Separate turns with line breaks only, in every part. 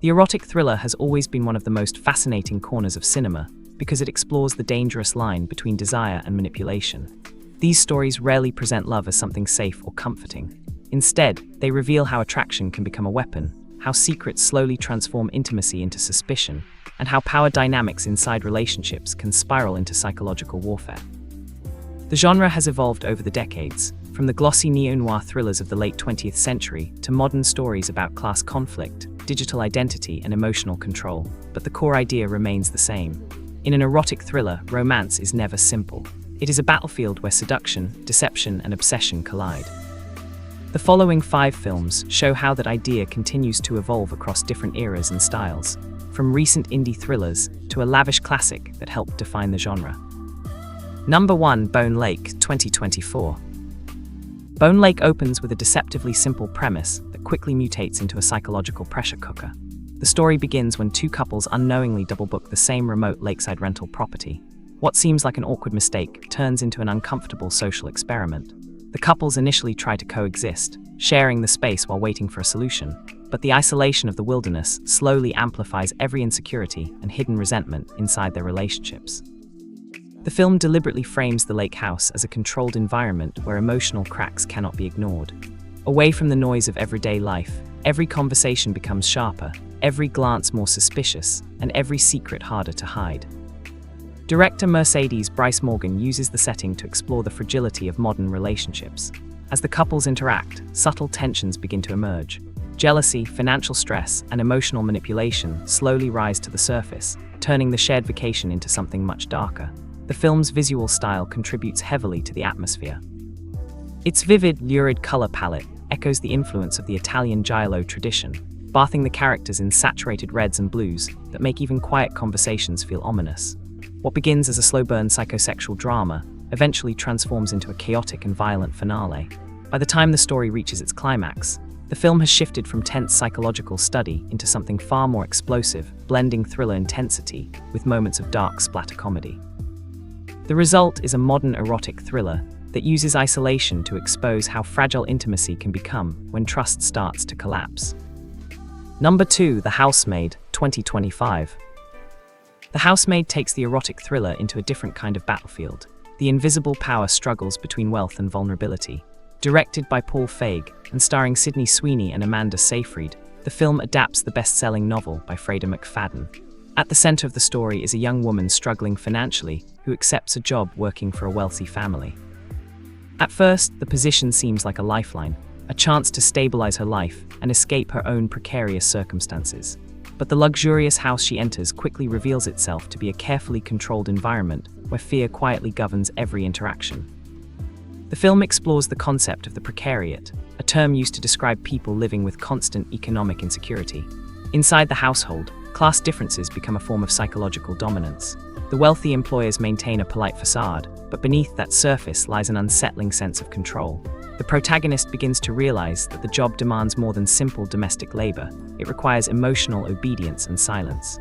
The erotic thriller has always been one of the most fascinating corners of cinema because it explores the dangerous line between desire and manipulation. These stories rarely present love as something safe or comforting. Instead, they reveal how attraction can become a weapon, how secrets slowly transform intimacy into suspicion, and how power dynamics inside relationships can spiral into psychological warfare. The genre has evolved over the decades, from the glossy neo-noir thrillers of the late 20th century to modern stories about class conflict, digital identity, and emotional control, but the core idea remains the same. In an erotic thriller, romance is never simple. It is a battlefield where seduction, deception, and obsession collide. The following 5 films show how that idea continues to evolve across different eras and styles, from recent indie thrillers to a lavish classic that helped define the genre. Number 1, Bone Lake, 2024. Bone Lake opens with a deceptively simple premise that quickly mutates into a psychological pressure cooker. The story begins when two couples unknowingly double-book the same remote lakeside rental property. What seems like an awkward mistake turns into an uncomfortable social experiment. The couples initially try to coexist, sharing the space while waiting for a solution, but the isolation of the wilderness slowly amplifies every insecurity and hidden resentment inside their relationships. The film deliberately frames the lake house as a controlled environment where emotional cracks cannot be ignored. Away from the noise of everyday life, every conversation becomes sharper, every glance more suspicious, and every secret harder to hide. Director Mercedes Bryce Morgan uses the setting to explore the fragility of modern relationships. As the couples interact, subtle tensions begin to emerge. Jealousy, financial stress, and emotional manipulation slowly rise to the surface, turning the shared vacation into something much darker. The film's visual style contributes heavily to the atmosphere. Its vivid, lurid color palette echoes the influence of the Italian giallo tradition, bathing the characters in saturated reds and blues that make even quiet conversations feel ominous. What begins as a slow-burn psychosexual drama eventually transforms into a chaotic and violent finale. By the time the story reaches its climax, the film has shifted from tense psychological study into something far more explosive, blending thriller intensity with moments of dark splatter comedy. The result is a modern erotic thriller that uses isolation to expose how fragile intimacy can become when trust starts to collapse. Number 2, The Housemaid, 2025. The Housemaid takes the erotic thriller into a different kind of battlefield. The invisible power struggles between wealth and vulnerability. Directed by Paul Feig and starring Sydney Sweeney and Amanda Seyfried, the film adapts the best-selling novel by Freda McFadden. At the center of the story is a young woman struggling financially who accepts a job working for a wealthy family. At first, the position seems like a lifeline, a chance to stabilize her life and escape her own precarious circumstances. But the luxurious house she enters quickly reveals itself to be a carefully controlled environment where fear quietly governs every interaction. The film explores the concept of the precariat, a term used to describe people living with constant economic insecurity. Inside the household, class differences become a form of psychological dominance. The wealthy employers maintain a polite facade, but beneath that surface lies an unsettling sense of control. The protagonist begins to realize that the job demands more than simple domestic labor. It requires emotional obedience and silence.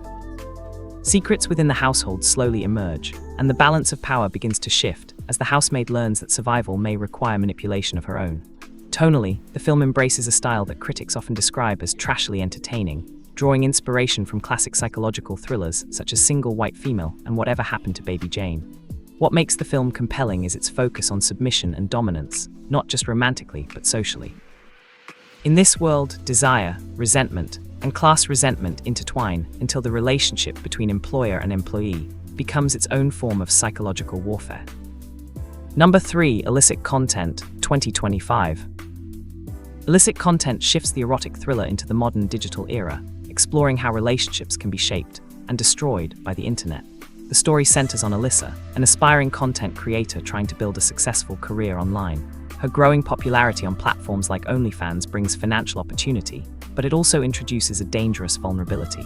Secrets within the household slowly emerge, and the balance of power begins to shift as the housemaid learns that survival may require manipulation of her own. Tonally, the film embraces a style that critics often describe as trashily entertaining, drawing inspiration from classic psychological thrillers such as Single White Female and Whatever Happened to Baby Jane. What makes the film compelling is its focus on submission and dominance, not just romantically, but socially. In this world, desire, resentment, and class resentment intertwine until the relationship between employer and employee becomes its own form of psychological warfare. Number 3, Illicit Content, 2025. Illicit content shifts the erotic thriller into the modern digital era, exploring how relationships can be shaped and destroyed by the internet. The story centers on Alyssa, an aspiring content creator trying to build a successful career online. Her growing popularity on platforms like OnlyFans brings financial opportunity, but it also introduces a dangerous vulnerability.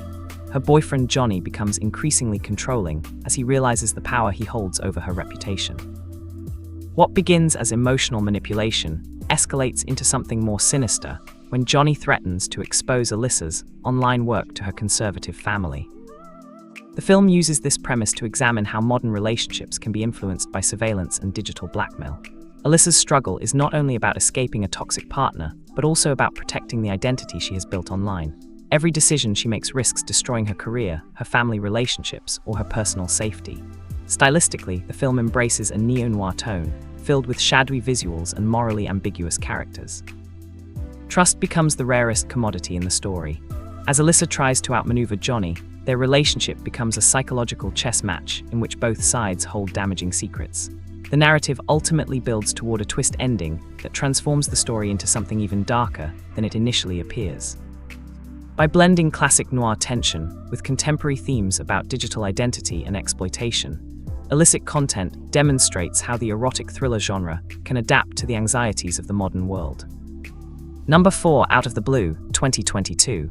Her boyfriend Johnny becomes increasingly controlling as he realizes the power he holds over her reputation. What begins as emotional manipulation escalates into something more sinister when Johnny threatens to expose Alyssa's online work to her conservative family. The film uses this premise to examine how modern relationships can be influenced by surveillance and digital blackmail. Alyssa's struggle is not only about escaping a toxic partner, but also about protecting the identity she has built online. Every decision she makes risks destroying her career, her family relationships, or her personal safety. Stylistically, the film embraces a neo-noir tone, filled with shadowy visuals and morally ambiguous characters. Trust becomes the rarest commodity in the story. As Alyssa tries to outmaneuver Johnny, their relationship becomes a psychological chess match in which both sides hold damaging secrets. The narrative ultimately builds toward a twist ending that transforms the story into something even darker than it initially appears. By blending classic noir tension with contemporary themes about digital identity and exploitation, illicit content demonstrates how the erotic thriller genre can adapt to the anxieties of the modern world. Number 4, Out of the Blue, 2022.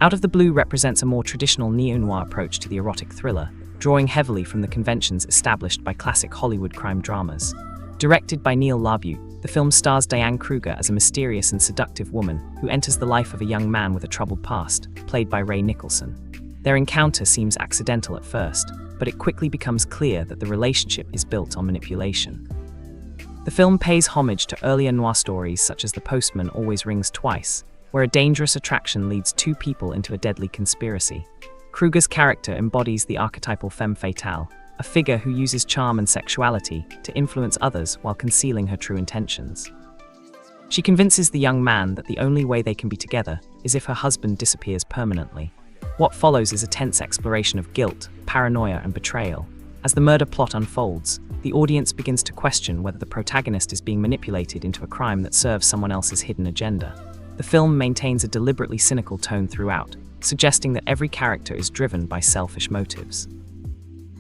Out of the Blue represents a more traditional neo-noir approach to the erotic thriller, drawing heavily from the conventions established by classic Hollywood crime dramas. Directed by Neil LaBute, the film stars Diane Kruger as a mysterious and seductive woman who enters the life of a young man with a troubled past, played by Ray Nicholson. Their encounter seems accidental at first, but it quickly becomes clear that the relationship is built on manipulation. The film pays homage to earlier noir stories such as The Postman Always Rings Twice, where a dangerous attraction leads two people into a deadly conspiracy. Kruger's character embodies the archetypal femme fatale, a figure who uses charm and sexuality to influence others while concealing her true intentions. She convinces the young man that the only way they can be together is if her husband disappears permanently. What follows is a tense exploration of guilt, paranoia, and betrayal. As the murder plot unfolds, the audience begins to question whether the protagonist is being manipulated into a crime that serves someone else's hidden agenda. The film maintains a deliberately cynical tone throughout, suggesting that every character is driven by selfish motives.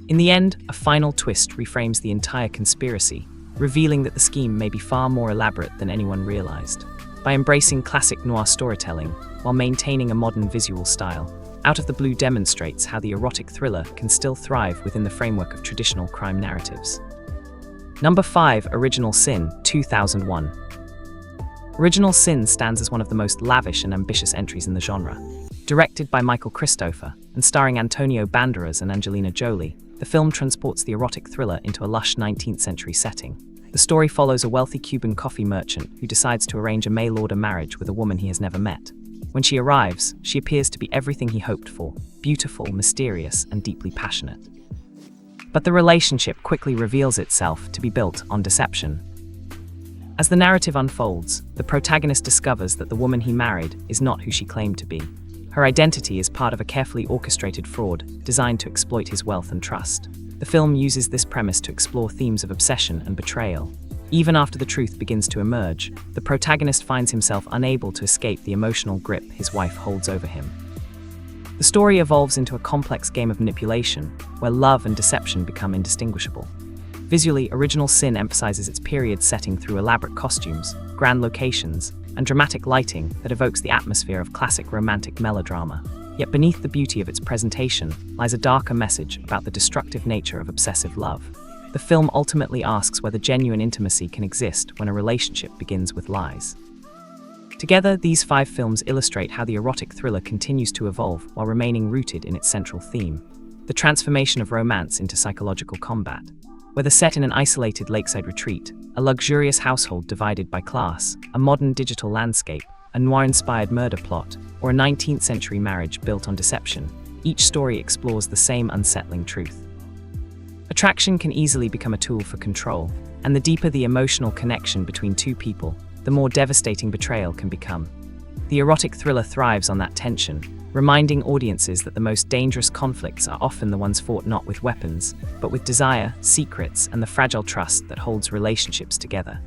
In the end, a final twist reframes the entire conspiracy, revealing that the scheme may be far more elaborate than anyone realized. By embracing classic noir storytelling while maintaining a modern visual style, Out of the Blue demonstrates how the erotic thriller can still thrive within the framework of traditional crime narratives. Number 5, Original Sin, 2001. Original Sin stands as one of the most lavish and ambitious entries in the genre. Directed by Michael Christopher and starring Antonio Banderas and Angelina Jolie, the film transports the erotic thriller into a lush 19th century setting. The story follows a wealthy Cuban coffee merchant who decides to arrange a mail-order marriage with a woman he has never met. When she arrives, she appears to be everything he hoped for: beautiful, mysterious, and deeply passionate. But the relationship quickly reveals itself to be built on deception. As the narrative unfolds, the protagonist discovers that the woman he married is not who she claimed to be. Her identity is part of a carefully orchestrated fraud designed to exploit his wealth and trust. The film uses this premise to explore themes of obsession and betrayal. Even after the truth begins to emerge, the protagonist finds himself unable to escape the emotional grip his wife holds over him. The story evolves into a complex game of manipulation, where love and deception become indistinguishable. Visually, Original Sin emphasizes its period setting through elaborate costumes, grand locations, and dramatic lighting that evokes the atmosphere of classic romantic melodrama. Yet beneath the beauty of its presentation lies a darker message about the destructive nature of obsessive love. The film ultimately asks whether genuine intimacy can exist when a relationship begins with lies. Together, these 5 films illustrate how the erotic thriller continues to evolve while remaining rooted in its central theme: the transformation of romance into psychological combat. Whether set in an isolated lakeside retreat, a luxurious household divided by class, a modern digital landscape, a noir-inspired murder plot, or a 19th century marriage built on deception, each story explores the same unsettling truth. Attraction can easily become a tool for control, and the deeper the emotional connection between two people, the more devastating betrayal can become. The erotic thriller thrives on that tension, reminding audiences that the most dangerous conflicts are often the ones fought not with weapons, but with desire, secrets, and the fragile trust that holds relationships together.